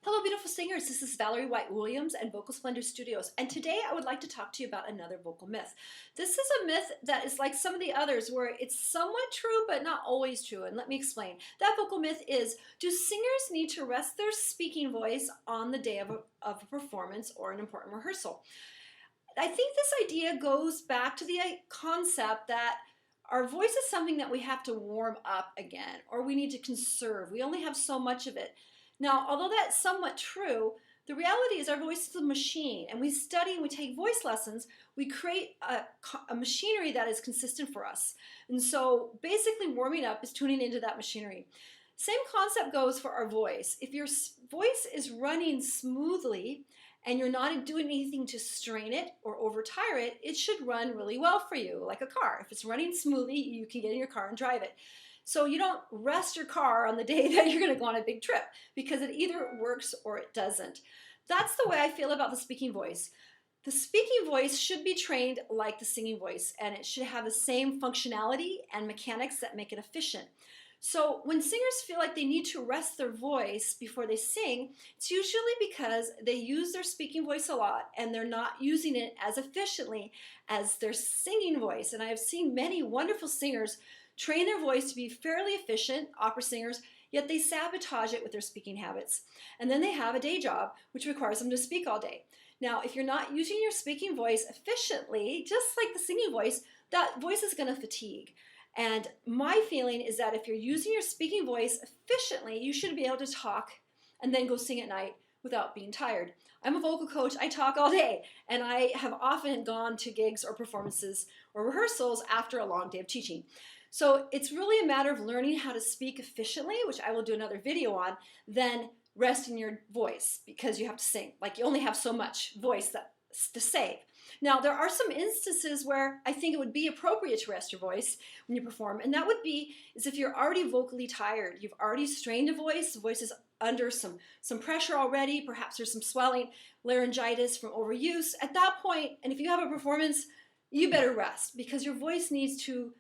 Hello, beautiful singers. This is Valerie White Williams and Vocal Splendor Studios. And today I would like to talk to you about another vocal myth. This is a myth that is like some of the others where it's somewhat true, but not always true. And let me explain. That vocal myth is, do singers need to rest their speaking voice on the day of a performance or an important rehearsal? I think this idea goes back to the concept that our voice is something that we have to warm up again, or we need to conserve. We only have so much of it. Now, although that's somewhat true, the reality is our voice is a machine, and we study and we take voice lessons, we create a machinery that is consistent for us. And so basically warming up is tuning into that machinery. Same concept goes for our voice. If your voice is running smoothly and you're not doing anything to strain it or overtire it, it should run really well for you, like a car. If it's running smoothly, you can get in your car and drive it. So you don't rest your car on the day that you're going to go on a big trip, because it either works or it doesn't. That's the way I feel about the speaking voice. The speaking voice should be trained like the singing voice, and it should have the same functionality and mechanics that make it efficient. So when singers feel like they need to rest their voice before they sing, it's usually because they use their speaking voice a lot and they're not using it as efficiently as their singing voice. And I have seen many wonderful singers train their voice to be fairly efficient, opera singers, yet they sabotage it with their speaking habits. And then they have a day job, which requires them to speak all day. Now, if you're not using your speaking voice efficiently, just like the singing voice, that voice is going to fatigue. And my feeling is that if you're using your speaking voice efficiently, you should be able to talk and then go sing at night without being tired. I'm a vocal coach. I talk all day, and I have often gone to gigs or performances or rehearsals after a long day of teaching. So it's really a matter of learning how to speak efficiently, which I will do another video on, than resting your voice, because you have to sing. Like, you only have so much voice to save. Now, there are some instances where I think it would be appropriate to rest your voice when you perform, and that would be is if you're already vocally tired. You've already strained a voice, the voice is under some pressure already, perhaps there's some swelling, laryngitis from overuse. At that point, and if you have a performance, you better rest, because your voice needs to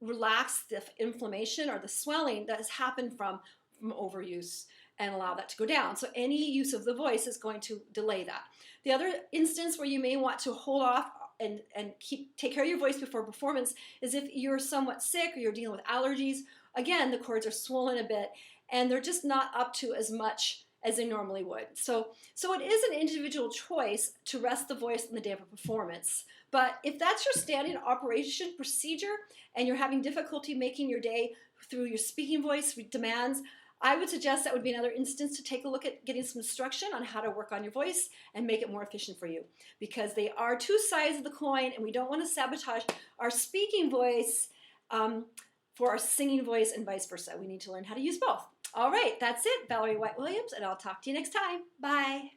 relax the inflammation or the swelling that has happened from overuse and allow that to go down. So any use of the voice is going to delay that. The other instance where you may want to hold off and take care of your voice before performance is if you're somewhat sick or you're dealing with allergies. Again, the cords are swollen a bit and they're just not up to as much as they normally would. So it is an individual choice to rest the voice on the day of a performance. But if that's your standard operation procedure and you're having difficulty making your day through your speaking voice demands, I would suggest that would be another instance to take a look at getting some instruction on how to work on your voice and make it more efficient for you, because they are two sides of the coin and we don't want to sabotage our speaking voice for our singing voice and vice versa. We need to learn how to use both. All right, that's it. Valerie White Williams, and I'll talk to you next time. Bye.